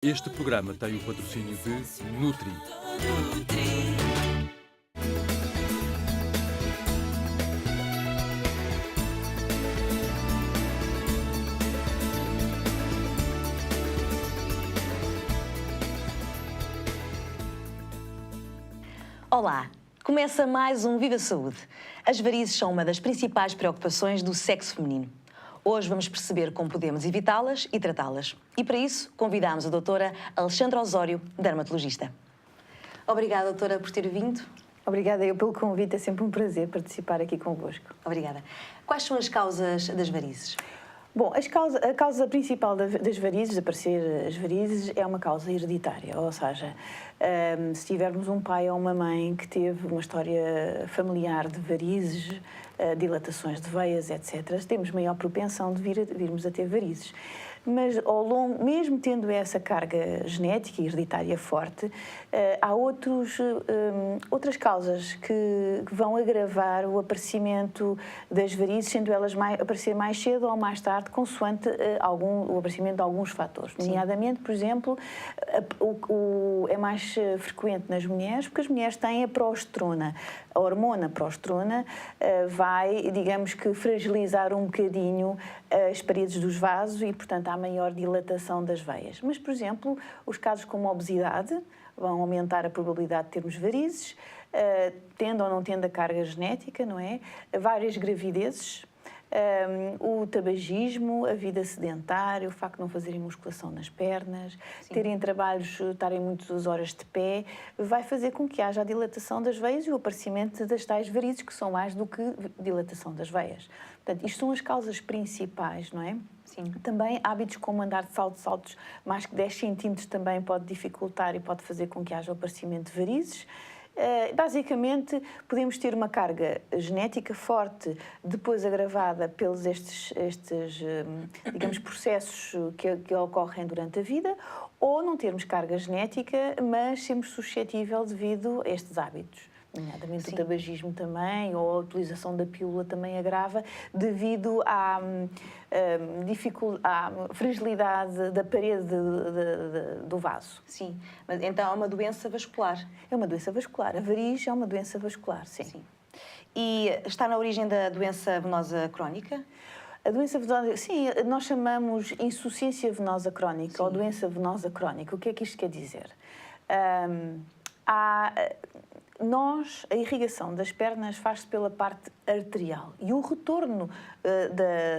Este programa tem o patrocínio de Nutri. Olá, começa mais um Viva Saúde. As varizes são uma das principais preocupações do sexo feminino. Hoje vamos perceber como podemos evitá-las e tratá-las. E para isso convidamos a doutora Alexandra Osório, dermatologista. Obrigada, doutora, por ter vindo. Obrigada eu pelo convite, é sempre um prazer participar aqui convosco. Obrigada. Quais são as causas das varizes? Bom, a causa principal das varizes, de aparecer as varizes, é uma causa hereditária, ou seja, se tivermos um pai ou uma mãe que teve uma história familiar de varizes, dilatações de veias, etc., temos maior propensão de virmos a ter varizes. Mas ao longo, mesmo tendo essa carga genética e hereditária forte, há outras causas que vão agravar o aparecimento das varizes, sendo elas aparecer mais cedo ou mais tarde, consoante o aparecimento de alguns fatores. Sim. Nomeadamente, por exemplo, é mais frequente nas mulheres, porque as mulheres têm a progesterona. A hormona progesterona vai, digamos que, fragilizar um bocadinho as paredes dos vasos e, portanto, há maior dilatação das veias. Mas, por exemplo, os casos como a obesidade vão aumentar a probabilidade de termos varizes, tendo ou não tendo a carga genética, não é? Várias gravidezes, o tabagismo, a vida sedentária, o facto de não fazerem musculação nas pernas, sim, terem trabalhos, estarem muitas horas de pé, vai fazer com que haja a dilatação das veias e o aparecimento das tais varizes, que são mais do que dilatação das veias. Portanto, isto são as causas principais, não é? Sim. Também hábitos como andar de saltos mais que 10 centímetros também pode dificultar e pode fazer com que haja o aparecimento de varizes. Basicamente, podemos ter uma carga genética forte, depois agravada pelos estes digamos, processos que ocorrem durante a vida, ou não termos carga genética, mas sermos suscetíveis devido a estes hábitos. Nomeadamente sim, o tabagismo também, ou a utilização da pílula também agrava, devido à fragilidade da parede do vaso. Sim, mas então é uma doença vascular? É uma doença vascular. A variz é uma doença vascular, sim. Sim. E está na origem da doença venosa crónica? A doença venosa, sim, nós chamamos insuficiência venosa crónica, sim, ou doença venosa crónica. O que é que isto quer dizer? A irrigação das pernas faz-se pela parte arterial e o retorno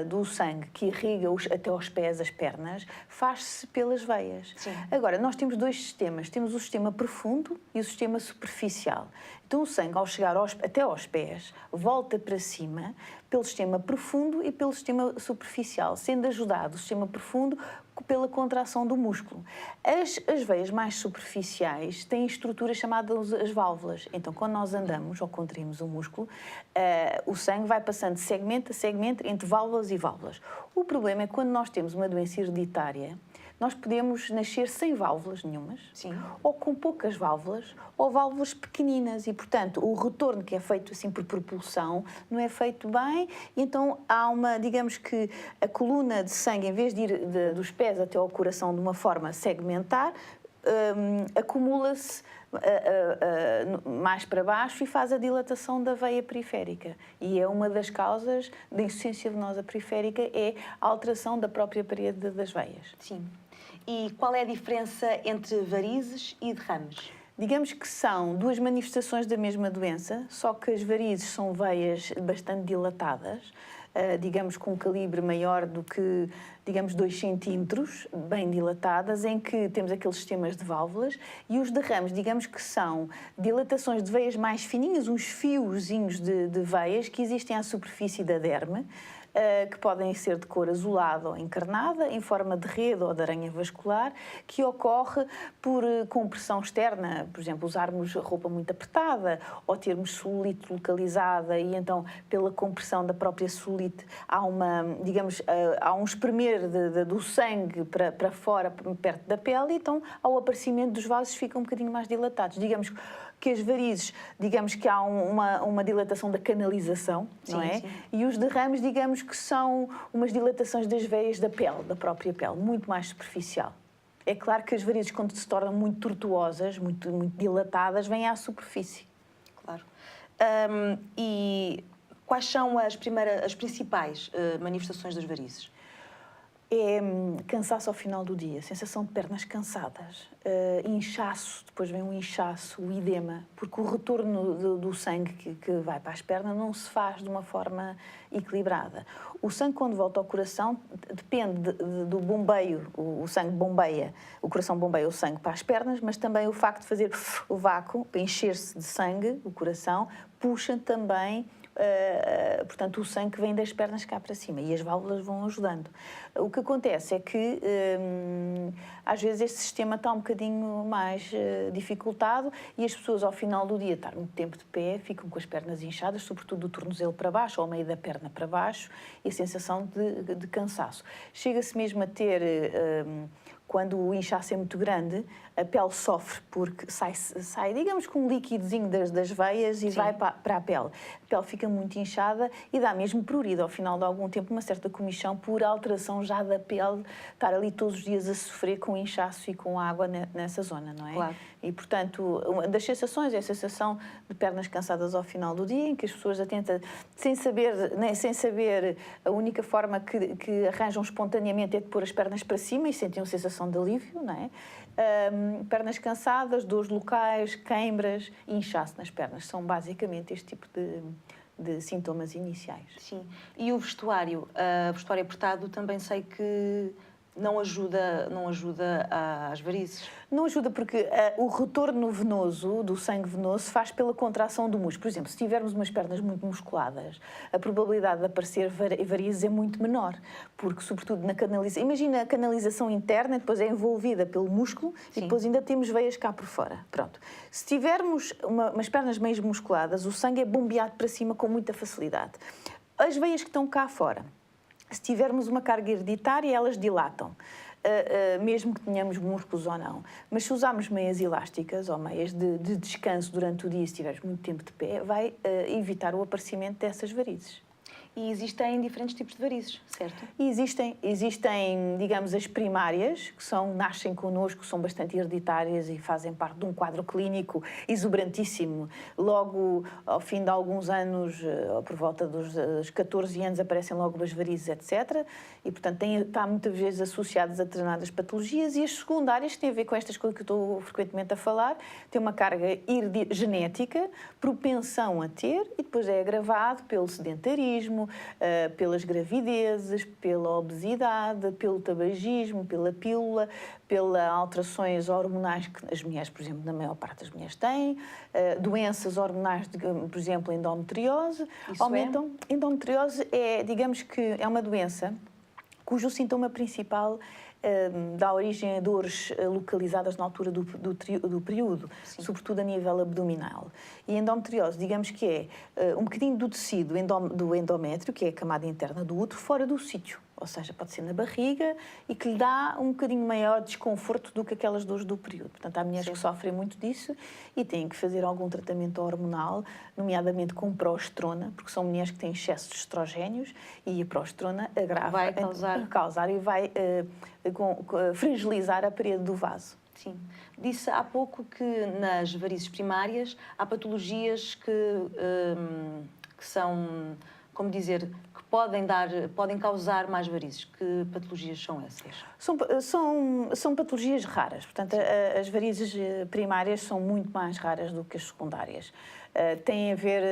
do sangue que irriga até aos pés, as pernas, faz-se pelas veias. Sim. Agora, nós temos dois sistemas. Temos o sistema profundo e o sistema superficial. Então, o sangue, ao chegar até aos pés, volta para cima pelo sistema profundo e pelo sistema superficial, sendo ajudado o sistema profundo pela contração do músculo. As veias mais superficiais têm estruturas chamadas as válvulas. Então, quando nós andamos ou contraímos o músculo, o sangue vai passando de segmento a segmento entre válvulas e válvulas. O problema é que quando nós temos uma doença hereditária, nós podemos nascer sem válvulas nenhumas, sim, ou com poucas válvulas, ou válvulas pequeninas e, portanto, o retorno que é feito assim por propulsão não é feito bem, e então há digamos que a coluna de sangue, em vez de ir dos pés até ao coração de uma forma segmentar, acumula-se mais para baixo e faz a dilatação da veia periférica. E é uma das causas da insuficiência venosa periférica, é a alteração da própria parede das veias. Sim. E qual é a diferença entre varizes e derrames? Digamos que são duas manifestações da mesma doença, só que as varizes são veias bastante dilatadas, digamos com um calibre maior do que, digamos, 2 centímetros, bem dilatadas, em que temos aqueles sistemas de válvulas, e os derrames, digamos que são dilatações de veias mais fininhas, uns fiozinhos de veias que existem à superfície da derme, que podem ser de cor azulada ou encarnada, em forma de rede ou de aranha vascular, que ocorre por compressão externa, por exemplo, usarmos roupa muito apertada ou termos celulite localizada e então pela compressão da própria celulite há um espremer do sangue para fora, perto da pele, e então ao aparecimento dos vasos ficam um bocadinho mais dilatados. Digamos que as varizes, digamos que há uma dilatação da canalização, sim, não é? Sim. E os derrames, digamos que são umas dilatações das veias da pele, da própria pele, muito mais superficial. É claro que as varizes, quando se tornam muito tortuosas, muito dilatadas, vêm à superfície. Claro. E quais são as principais manifestações das varizes? É cansaço ao final do dia, sensação de pernas cansadas, inchaço, depois vem um inchaço, o edema, porque o retorno do sangue que vai para as pernas não se faz de uma forma equilibrada. O sangue, quando volta ao coração, depende do bombeio, o sangue bombeia, o coração bombeia o sangue para as pernas, mas também o facto de fazer o vácuo, para encher-se de sangue, o coração, puxa também portanto, o sangue que vem das pernas cá para cima e as válvulas vão ajudando. O que acontece é que, às vezes, este sistema está um bocadinho mais dificultado e as pessoas, ao final do dia, estar muito tempo de pé, ficam com as pernas inchadas, sobretudo do tornozelo para baixo, ou ao meio da perna para baixo, e a sensação de cansaço. Chega-se mesmo a ter... Quando o inchaço é muito grande, a pele sofre porque sai digamos, com um líquidozinho das veias e Sim. vai para a pele. A pele fica muito inchada e dá mesmo prurido, ao final de algum tempo, uma certa comichão por alteração já da pele, estar ali todos os dias a sofrer com inchaço e com água nessa zona, não é? Claro. E, portanto, uma das sensações é a sensação de pernas cansadas ao final do dia, em que as pessoas atentam, sem saber, a única forma que arranjam espontaneamente é de pôr as pernas para cima e sentem uma sensação de alívio, não é? Pernas cansadas, dores locais, queimbras e inchaço nas pernas. São basicamente este tipo de sintomas iniciais. Sim. E o vestuário? O vestuário apertado também sei que não ajuda às varizes. Não ajuda porque o retorno venoso, do sangue venoso, se faz pela contração do músculo. Por exemplo, se tivermos umas pernas muito musculadas, a probabilidade de aparecer varizes é muito menor, porque, sobretudo, na canalização... Imagina a canalização interna, depois é envolvida pelo músculo. Sim. E depois ainda temos veias cá por fora. Pronto. Se tivermos umas pernas meio musculadas, o sangue é bombeado para cima com muita facilidade. As veias que estão cá fora, se tivermos uma carga hereditária, elas dilatam, mesmo que tenhamos músculos ou não. Mas se usarmos meias elásticas ou meias de descanso durante o dia, se tivermos muito tempo de pé, vai evitar o aparecimento dessas varizes. E existem diferentes tipos de varizes, certo? E existem, digamos, as primárias, que nascem connosco, são bastante hereditárias e fazem parte de um quadro clínico exuberantíssimo. Logo, ao fim de alguns anos, por volta dos 14 anos, aparecem logo as varizes, etc. E, portanto, está muitas vezes associadas a determinadas patologias. E as secundárias, que têm a ver com estas coisas que eu estou frequentemente a falar, têm uma carga genética, propensão a ter, e depois é agravado pelo sedentarismo, pelas gravidezes, pela obesidade, pelo tabagismo, pela pílula, pelas alterações hormonais que as mulheres, por exemplo, na maior parte das mulheres têm, doenças hormonais, por exemplo, endometriose. Isso aumentam. Endometriose digamos que é uma doença cujo sintoma principal dá origem a dores localizadas na altura do período, sim, sobretudo a nível abdominal. E a endometriose, digamos que é um bocadinho do tecido do endométrio, que é a camada interna do útero, fora do sítio. Ou seja, pode ser na barriga e que lhe dá um bocadinho maior desconforto do que aquelas dores do período. Portanto, há mulheres, sim, que sofrem muito disso e têm que fazer algum tratamento hormonal, nomeadamente com progesterona, porque são mulheres que têm excesso de estrogénios e a progesterona agrava, vai causar e vai fragilizar a parede do vaso. Sim. Disse há pouco que nas varizes primárias há patologias que são, como dizer, que podem causar mais varizes. Que patologias são essas? São patologias raras. Portanto, as varizes primárias são muito mais raras do que as secundárias.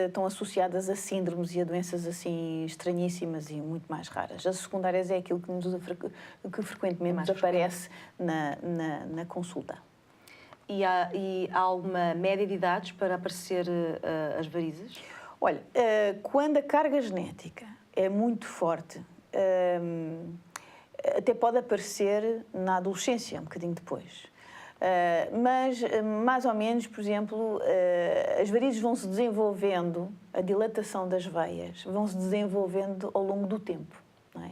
Estão associadas a síndromes e a doenças assim estranhíssimas e muito mais raras. As secundárias é aquilo que frequentemente nos aparece na consulta. E há alguma média de idades para aparecer as varizes? Olha, quando a carga genética é muito forte, até pode aparecer na adolescência, um bocadinho depois. Mas, mais ou menos, por exemplo, as varizes vão-se desenvolvendo, a dilatação das veias vão-se desenvolvendo ao longo do tempo, não é?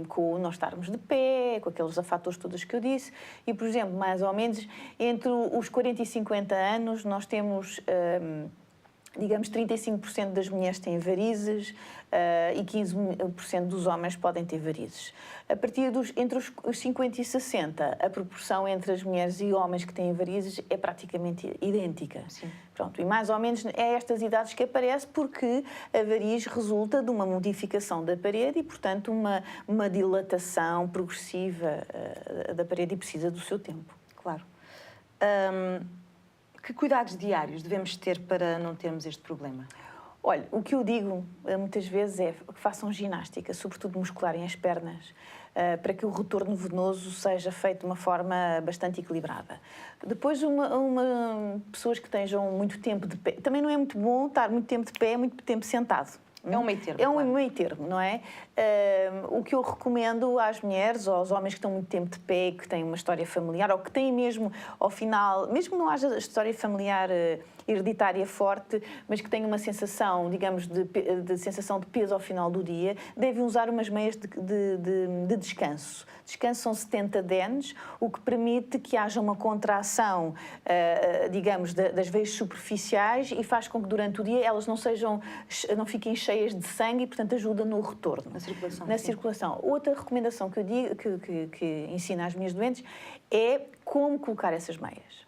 Com nós estarmos de pé, com aqueles fatores todos que eu disse, e, por exemplo, mais ou menos, entre os 40 e 50 anos, nós temos digamos, 35% das mulheres têm varizes e 15% dos homens podem ter varizes. A partir entre os 50 e 60, a proporção entre as mulheres e homens que têm varizes é praticamente idêntica. Sim. Pronto, e mais ou menos é estas idades que aparece porque a variz resulta de uma modificação da parede e, portanto, uma dilatação progressiva da parede e precisa do seu tempo. Claro. Que cuidados diários devemos ter para não termos este problema? Olha, o que eu digo muitas vezes é que façam ginástica, sobretudo muscular em as pernas, para que o retorno venoso seja feito de uma forma bastante equilibrada. Depois, pessoas que estejam muito tempo de pé, também não é muito bom estar muito tempo de pé, muito tempo sentado. É um meio termo. É um claro. meio termo, não é? O que eu recomendo às mulheres ou aos homens que estão muito tempo de pé, que têm uma história familiar ou que têm mesmo, ao final, mesmo que não haja história familiar hereditária forte, mas que têm uma sensação, digamos, de sensação de peso ao final do dia, devem usar umas meias de descanso. Descanso são 70 DENs, o que permite que haja uma contração, digamos, das veias superficiais e faz com que durante o dia elas não fiquem cheias de sangue e, portanto, ajuda no retorno. Na circulação. Outra recomendação que eu digo, que ensino às minhas doentes, é como colocar essas meias.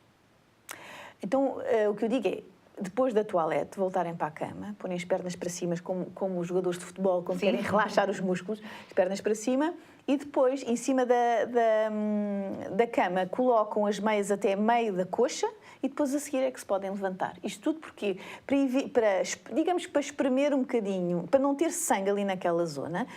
Então, o que eu digo é, depois da toalete, voltarem para a cama, porem as pernas para cima, como os jogadores de futebol, quando querem relaxar os músculos, as pernas para cima, e depois, em cima da cama, colocam as meias até meio da coxa e depois a seguir é que se podem levantar. Isto tudo porque, digamos, para espremer um bocadinho, para não ter sangue ali naquela zona,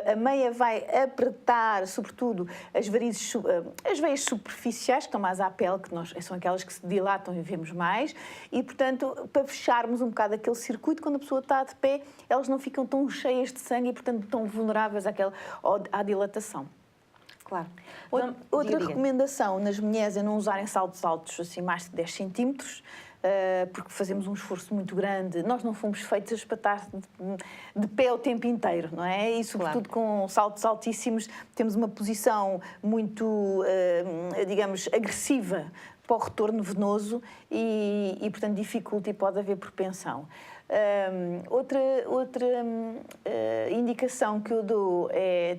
a meia vai apertar, sobretudo, as veias superficiais, que estão mais à pele, que são aquelas que se dilatam e vemos mais, e, portanto, para fecharmos um bocado aquele circuito, quando a pessoa está de pé, elas não ficam tão cheias de sangue e, portanto, tão vulneráveis à dilatação. Claro. Outra recomendação nas mulheres é não usarem saltos altos assim mais de 10 centímetros, porque fazemos um esforço muito grande. Nós não fomos feitas para estar de pé o tempo inteiro, não é? E, sobretudo, com saltos altíssimos, temos uma posição muito, digamos, agressiva para o retorno venoso e, portanto, dificulta e pode haver propensão. Outra indicação que eu dou é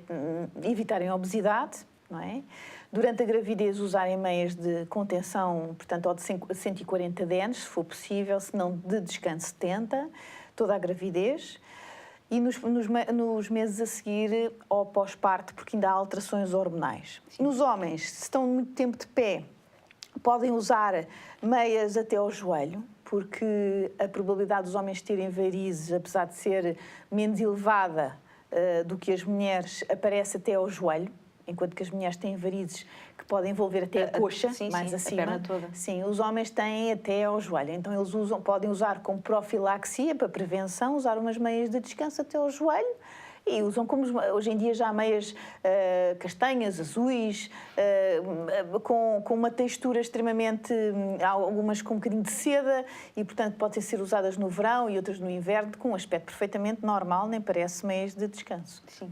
evitarem a obesidade, não é? Durante a gravidez usarem meias de contenção, portanto, ou de 140 DENs, se for possível, se não de descanso 70, toda a gravidez. E nos meses a seguir ao pós-parto, porque ainda há alterações hormonais. Sim. Nos homens, se estão muito tempo de pé, podem usar meias até ao joelho, porque a probabilidade dos homens terem varizes, apesar de ser menos elevada do que as mulheres, aparece até ao joelho, enquanto que as mulheres têm varizes que podem envolver até a coxa, mais acima. A perna toda. Sim, os homens têm até ao joelho. Então eles podem usar como profilaxia, para prevenção, usar umas meias de descanso até ao joelho. E usam, como hoje em dia já há meias castanhas, azuis, com uma textura extremamente... algumas com um bocadinho de seda e, portanto, podem ser usadas no verão e outras no inverno, com um aspecto perfeitamente normal, nem parece meias de descanso. Sim.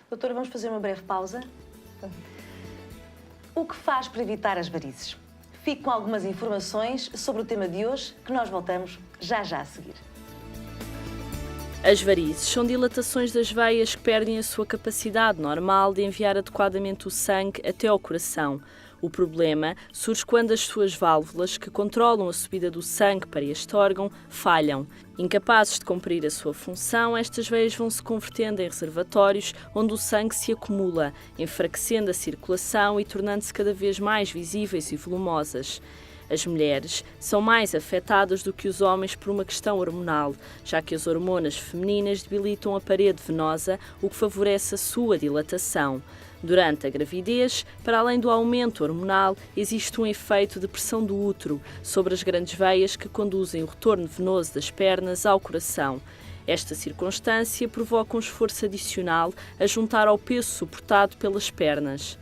Doutora, vamos fazer uma breve pausa. O que faz para evitar as varizes? Fique com algumas informações sobre o tema de hoje, que nós voltamos já a seguir. As varizes são dilatações das veias que perdem a sua capacidade normal de enviar adequadamente o sangue até ao coração. O problema surge quando as suas válvulas, que controlam a subida do sangue para este órgão, falham. Incapazes de cumprir a sua função, estas veias vão se convertendo em reservatórios onde o sangue se acumula, enfraquecendo a circulação e tornando-se cada vez mais visíveis e volumosas. As mulheres são mais afetadas do que os homens por uma questão hormonal, já que as hormonas femininas debilitam a parede venosa, o que favorece a sua dilatação. Durante a gravidez, para além do aumento hormonal, existe um efeito de pressão do útero sobre as grandes veias que conduzem o retorno venoso das pernas ao coração. Esta circunstância provoca um esforço adicional a juntar ao peso suportado pelas pernas.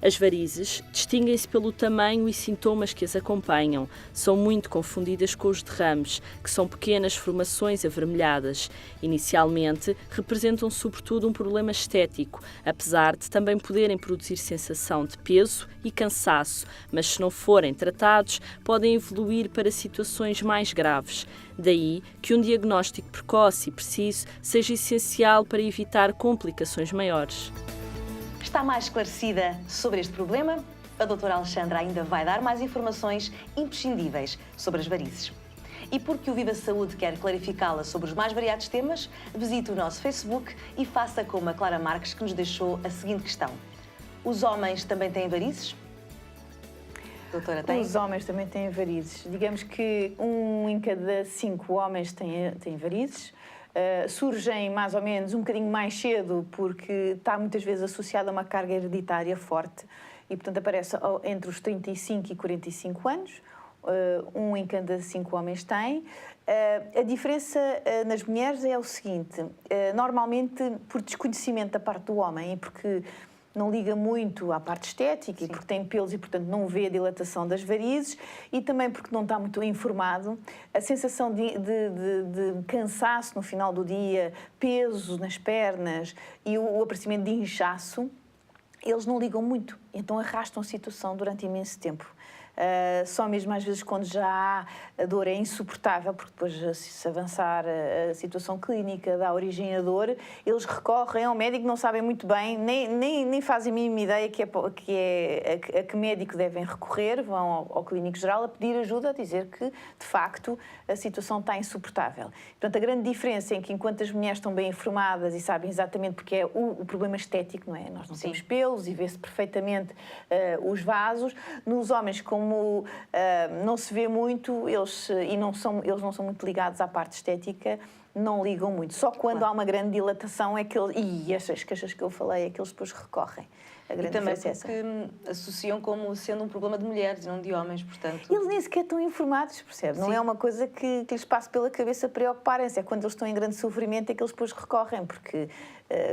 As varizes distinguem-se pelo tamanho e sintomas que as acompanham. São muito confundidas com os derrames, que são pequenas formações avermelhadas. Inicialmente, representam sobretudo um problema estético, apesar de também poderem produzir sensação de peso e cansaço, mas se não forem tratados, podem evoluir para situações mais graves. Daí que um diagnóstico precoce e preciso seja essencial para evitar complicações maiores. Está mais esclarecida sobre este problema? A doutora Alexandra ainda vai dar mais informações imprescindíveis sobre as varizes. E porque o Viva Saúde quer clarificá-la sobre os mais variados temas, visite o nosso Facebook e faça como a Clara Marques, que nos deixou a seguinte questão. Os homens também têm varizes? Doutora, tem? Os homens também têm varizes. Digamos que 1 em cada 5 homens tem varizes. Surgem mais ou menos um bocadinho mais cedo porque está muitas vezes associada a uma carga hereditária forte e, portanto, aparece entre os 35 e 45 anos. 1 em cada 5 homens tem. A diferença nas mulheres é o seguinte, normalmente por desconhecimento da parte do homem e porque não liga muito à parte estética. Sim. E porque tem pelos e, portanto, não vê a dilatação das varizes e também porque não está muito informado. A sensação de cansaço no final do dia, peso nas pernas e o aparecimento de inchaço, eles não ligam muito, então arrastam a situação durante imenso tempo. Só mesmo às vezes quando já a dor é insuportável, porque depois se avançar a situação clínica dá origem à dor, eles recorrem ao médico, não sabem muito bem, nem fazem a mínima ideia a que médico devem recorrer, vão ao clínico geral a pedir ajuda, a dizer que de facto a situação está insuportável. Portanto, a grande diferença é que enquanto as mulheres estão bem informadas e sabem exatamente porque é o problema estético, não é? Nós não Sim. temos pelos e vê-se perfeitamente os vasos, nos homens como não se vê muito, eles não são muito ligados à parte estética, não ligam muito. Só quando há uma grande dilatação é que eles... E essas queixas que eu falei é que eles depois recorrem. A grande e também diferença é essa. porque associam como sendo um problema de mulheres e não de homens, portanto... Eles nem sequer estão informados, percebe? Não é uma coisa que lhes passe pela cabeça preocuparem-se. É quando eles estão em grande sofrimento é que eles depois recorrem, porque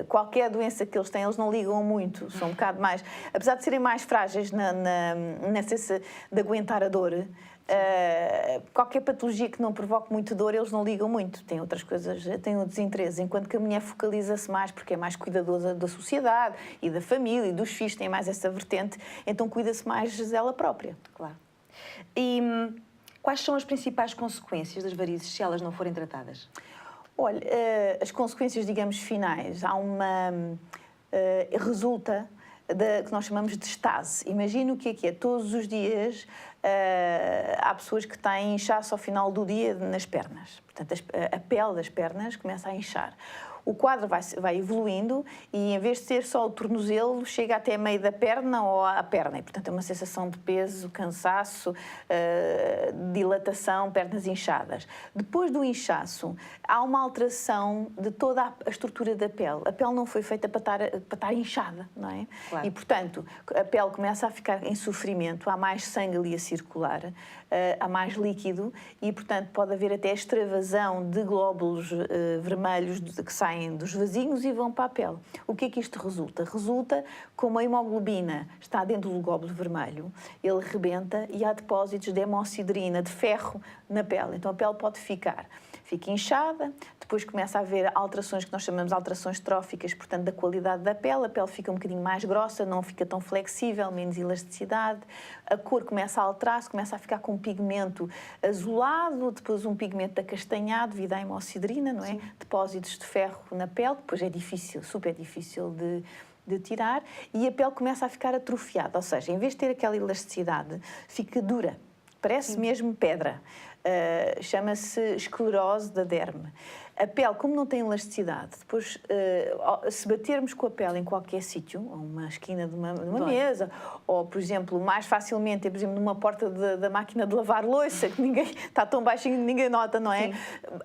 qualquer doença que eles têm, eles não ligam muito. São um bocado mais... Apesar de serem mais frágeis nessa de aguentar a dor, qualquer patologia que não provoque muito dor, eles não ligam muito. Têm outras coisas, têm outros interesses. Enquanto que a mulher focaliza-se mais porque é mais cuidadosa da sociedade e da família e dos filhos, tem mais essa vertente, então cuida-se mais dela própria. Claro. E quais são as principais consequências das varizes se elas não forem tratadas? Olha, as consequências, digamos, finais, há resulta que nós chamamos de estase. Imagina o que é. Todos os dias há pessoas que têm inchaço ao final do dia nas pernas. Portanto, a pele das pernas começa a inchar. O quadro vai evoluindo e, em vez de ser só o tornozelo, chega até meio da perna ou à perna. E, portanto, é uma sensação de peso, cansaço, dilatação, pernas inchadas. Depois do inchaço, há uma alteração de toda a estrutura da pele. A pele não foi feita para estar inchada, não é? Claro. E, portanto, a pele começa a ficar em sofrimento, há mais sangue ali a circular, há mais líquido e, portanto, pode haver até extravasão de glóbulos vermelhos que saem dos vasinhos e vão para a pele. O que é que isto resulta? Resulta como a hemoglobina está dentro do glóbulo vermelho, ele rebenta e há depósitos de hemossidrina, de ferro, na pele. Então a pele pode fica inchada, depois começa a haver alterações que nós chamamos de alterações tróficas, portanto, da qualidade da pele. A pele fica um bocadinho mais grossa, não fica tão flexível, menos elasticidade. A cor começa a alterar-se, começa a ficar com um pigmento azulado, depois um pigmento acastanhado, devido à hemossidrina, não é? Sim. Depósitos de ferro na pele, depois é difícil, super difícil de tirar, e a pele começa a ficar atrofiada, ou seja, em vez de ter aquela elasticidade, fica dura, parece mesmo pedra. Chama-se esclerose da derme. A pele, como não tem elasticidade, depois, se batermos com a pele em qualquer sítio, ou uma esquina de uma mesa, ou, por exemplo, mais facilmente, por exemplo, numa porta da máquina de lavar louça, que ninguém está tão baixinho que ninguém nota, não é? Sim.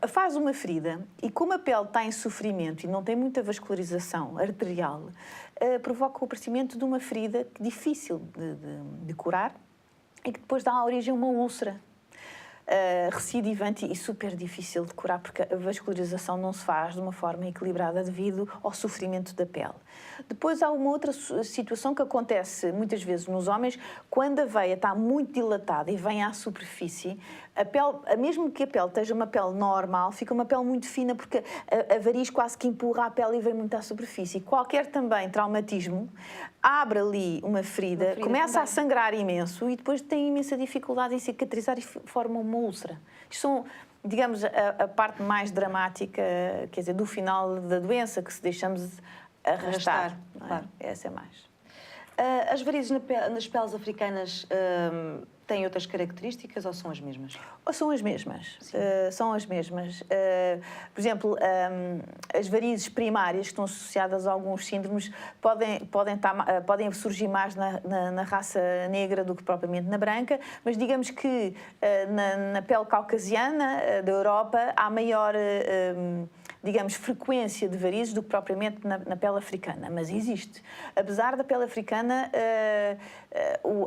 Faz uma ferida, e como a pele está em sofrimento e não tem muita vascularização arterial, provoca o aparecimento de uma ferida difícil de curar e que depois dá origem a uma úlcera. recidivante e super difícil de curar, porque a vascularização não se faz de uma forma equilibrada devido ao sofrimento da pele. Depois há uma outra situação que acontece muitas vezes nos homens, quando a veia está muito dilatada e vem à superfície, a pele, mesmo que a pele esteja uma pele normal, fica uma pele muito fina porque a variz quase que empurra a pele e vem muito à superfície. Qualquer também traumatismo abre ali uma ferida começa também a sangrar imenso e depois tem imensa dificuldade em cicatrizar e forma uma úlcera. Isto são, digamos, a parte mais dramática, quer dizer, do final da doença, que se deixamos arrastar. Não é? Claro. Essa é mais. As varizes nas peles africanas têm outras características ou são as mesmas? Ou são as mesmas. São as mesmas. Por exemplo, as varizes primárias que estão associadas a alguns síndromes podem surgir mais na raça negra do que propriamente na branca, mas digamos que na pele caucasiana da Europa há maior, digamos, frequência de varizes do que propriamente na pele africana, mas existe. Apesar da pele africana,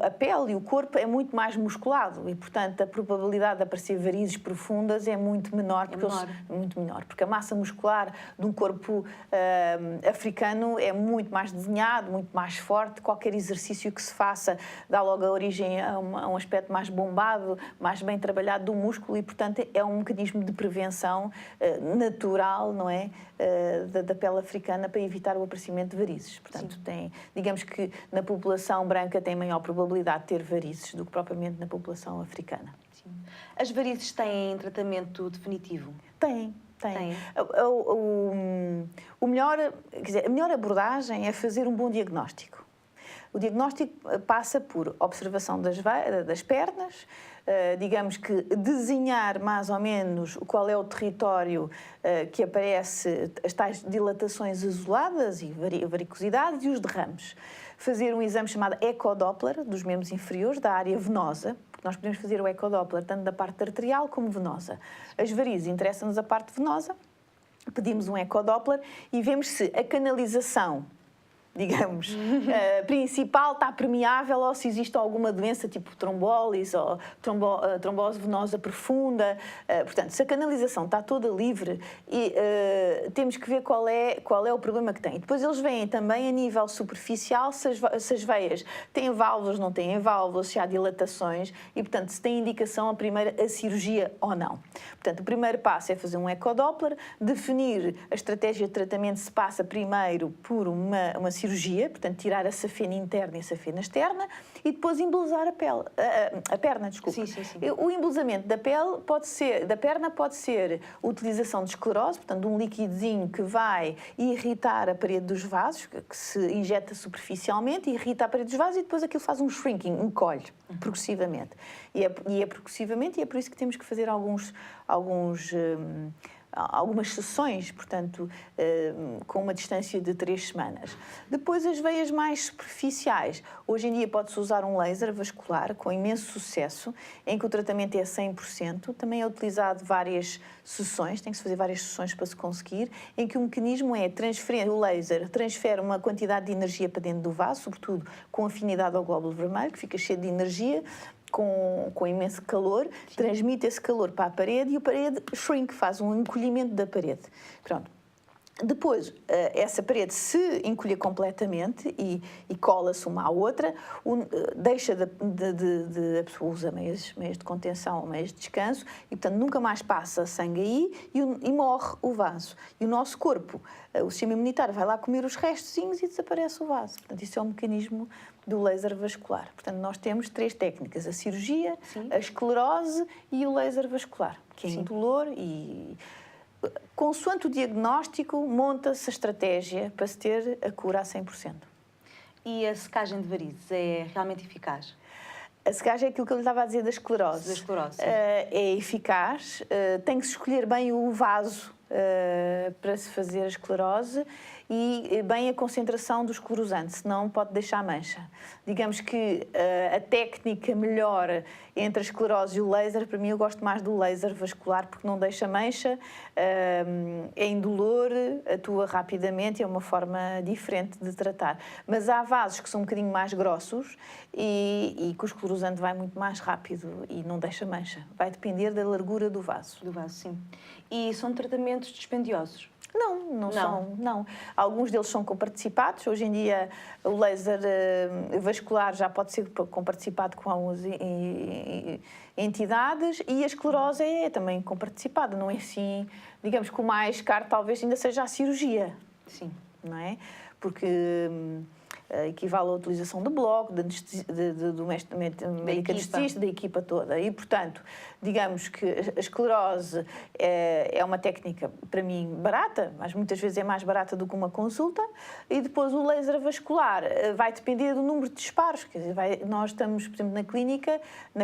a pele e o corpo é muito mais musculado e, portanto, a probabilidade de aparecer varizes profundas é muito menor, muito menor, porque a massa muscular de um corpo africano é muito mais desenhado, muito mais forte. Qualquer exercício que se faça dá logo a origem a um aspecto mais bombado, mais bem trabalhado do músculo e, portanto, é um mecanismo de prevenção natural, não é, da pele africana para evitar o aparecimento de varizes. Portanto, digamos que na população branca tem maior probabilidade de ter varizes do que propriamente na população africana. Sim. As varizes têm tratamento definitivo? Tem. A melhor abordagem é fazer um bom diagnóstico. O diagnóstico passa por observação das pernas, digamos que desenhar mais ou menos qual é o território que aparece, as tais dilatações azuladas e varicosidades e os derrames. Fazer um exame chamado ecodoppler dos membros inferiores, da área venosa, porque nós podemos fazer o ecodoppler tanto da parte arterial como venosa. As varizes interessam-nos a parte venosa, pedimos um ecodoppler e vemos se a canalização, digamos, principal está permeável ou se existe alguma doença tipo trombólise ou trombose venosa profunda. Portanto, se a canalização está toda livre, temos que ver qual é o problema que tem. Depois eles veem também a nível superficial se as veias têm válvulas, não têm válvulas, se há dilatações e, portanto, se tem indicação a cirurgia ou não. Portanto, o primeiro passo é fazer um ecodoppler, definir a estratégia de tratamento se passa primeiro por uma cirurgia, portanto, tirar a safena interna e a safena externa e depois embelezar a perna, desculpa. Sim. O embelezamento da perna pode ser a utilização de esclerose, portanto, de um liquidozinho que vai irritar a parede dos vasos, que se injeta superficialmente, irrita a parede dos vasos e depois aquilo faz um shrinking, encolhe progressivamente. E é progressivamente e é por isso que temos que fazer algumas sessões, portanto, com uma distância de 3 semanas. Depois, as veias mais superficiais. Hoje em dia pode-se usar um laser vascular com imenso sucesso, em que o tratamento é 100%. Também é utilizado várias sessões, tem que se fazer várias sessões para se conseguir, em que o mecanismo é transferir, o laser transfere uma quantidade de energia para dentro do vaso, sobretudo com afinidade ao glóbulo vermelho, que fica cheio de energia, com imenso calor, transmite esse calor para a parede e a parede shrink, faz um encolhimento da parede. Pronto. Depois, essa parede se encolher completamente e cola-se uma à outra, deixa a pessoa usa meios de contenção, meios de descanso e, portanto, nunca mais passa sangue aí e morre o vaso. E o nosso corpo, o sistema imunitário, vai lá comer os restozinhos e desaparece o vaso. Portanto, isso é um mecanismo do laser vascular. Portanto, nós temos 3 técnicas: a cirurgia, a esclerose e o laser vascular, que é indolor e... Consoante o diagnóstico, monta-se a estratégia para se ter a cura a 100%. E a secagem de varizes é realmente eficaz? A secagem é aquilo que eu lhe estava a dizer da esclerose. É eficaz, tem que se escolher bem o vaso para se fazer a esclerose e bem a concentração do esclerosante, senão pode deixar mancha. Digamos que a técnica melhor entre a esclerose e o laser, para mim eu gosto mais do laser vascular porque não deixa mancha, é indolor, atua rapidamente e é uma forma diferente de tratar. Mas há vasos que são um bocadinho mais grossos e que o esclerosante vai muito mais rápido e não deixa mancha. Vai depender da largura do vaso. Do vaso, sim. E são tratamentos dispendiosos? Não são, não. Alguns deles são comparticipados. Hoje em dia o laser vascular já pode ser comparticipado com algumas entidades e a esclerose é também comparticipada. Não é assim, digamos que o mais caro talvez ainda seja a cirurgia. Sim. Não é? Porque equivale à utilização do bloco, do médico anestesista, da equipa toda. E, portanto, digamos que a esclerose é uma técnica, para mim, barata, mas muitas vezes é mais barata do que uma consulta. E depois o laser vascular vai depender do número de disparos. Quer dizer, nós estamos, por exemplo, na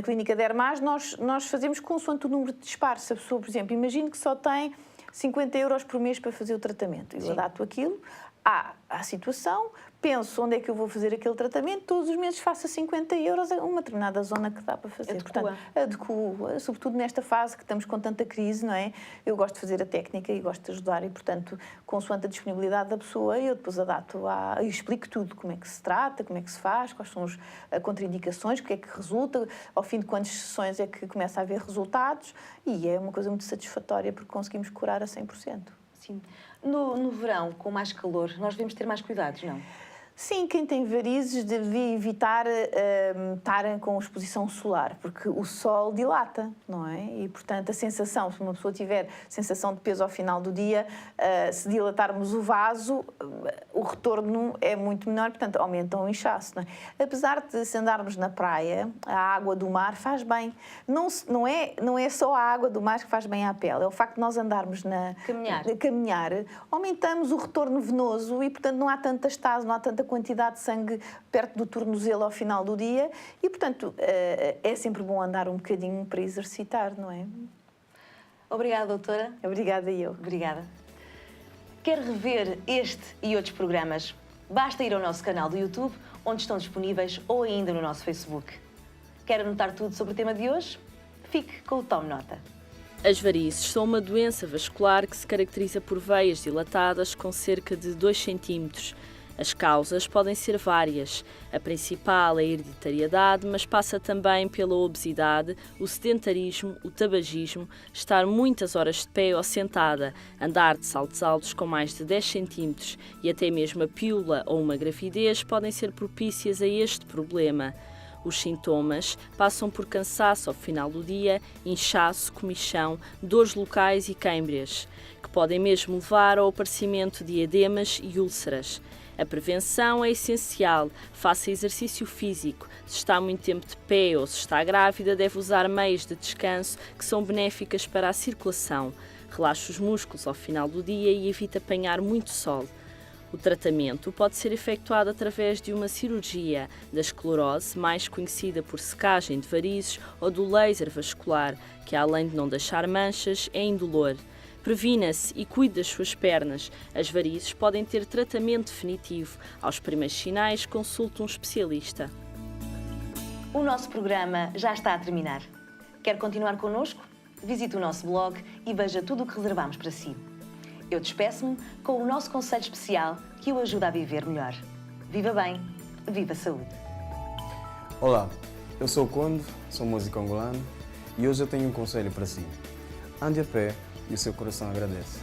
clínica de Hermás, nós fazemos consoante o número de disparos. Se a pessoa, por exemplo, imagine que só tem 50 euros por mês para fazer o tratamento. Eu adapto aquilo à situação, penso onde é que eu vou fazer aquele tratamento, todos os meses faço a 50 euros uma determinada zona que dá para fazer. Portanto, adequo, sobretudo nesta fase que estamos com tanta crise, não é? Eu gosto de fazer a técnica e gosto de ajudar e, portanto, consoante a disponibilidade da pessoa, eu depois adapto e explico tudo, como é que se trata, como é que se faz, quais são as contraindicações, o que é que resulta, ao fim de quantas sessões é que começa a haver resultados e é uma coisa muito satisfatória porque conseguimos curar a 100%. Sim. No verão, com mais calor, nós devemos ter mais cuidados, não? Sim, quem tem varizes devia evitar estar com exposição solar, porque o sol dilata, não é? E, portanto, a sensação, se uma pessoa tiver sensação de peso ao final do dia, se dilatarmos o vaso, o retorno é muito menor, portanto, aumenta o inchaço, não é? Apesar de, se andarmos na praia, a água do mar faz bem. Não é só a água do mar que faz bem à pele, é o facto de nós andarmos caminhar, aumentamos o retorno venoso e, portanto, não há tanta estase, não há tanta quantidade de sangue perto do tornozelo ao final do dia e, portanto, é sempre bom andar um bocadinho para exercitar, não é? Obrigada, doutora. Obrigada eu. Obrigada. Quer rever este e outros programas? Basta ir ao nosso canal do YouTube, onde estão disponíveis, ou ainda no nosso Facebook. Quer anotar tudo sobre o tema de hoje? Fique com o Tome Nota. As varizes são uma doença vascular que se caracteriza por veias dilatadas com cerca de 2 centímetros. As causas podem ser várias. A principal é a hereditariedade, mas passa também pela obesidade, o sedentarismo, o tabagismo, estar muitas horas de pé ou sentada, andar de saltos altos com mais de 10 centímetros e até mesmo a pílula ou uma gravidez podem ser propícias a este problema. Os sintomas passam por cansaço ao final do dia, inchaço, comichão, dores locais e queimbras, que podem mesmo levar ao aparecimento de edemas e úlceras. A prevenção é essencial. Faça exercício físico. Se está muito tempo de pé ou se está grávida, deve usar meias de descanso que são benéficas para a circulação. Relaxe os músculos ao final do dia e evite apanhar muito sol. O tratamento pode ser efetuado através de uma cirurgia da esclerose, mais conhecida por secagem de varizes, ou do laser vascular, que além de não deixar manchas, é indolor. Previna-se e cuide das suas pernas. As varizes podem ter tratamento definitivo. Aos primeiros sinais, consulte um especialista. O nosso programa já está a terminar. Quer continuar connosco? Visite o nosso blog e veja tudo o que reservamos para si. Eu despeço-me com o nosso conselho especial que o ajuda a viver melhor. Viva bem, viva saúde! Olá, eu sou o Conde, sou músico angolano e hoje eu tenho um conselho para si. Ande a pé e o seu coração agradece.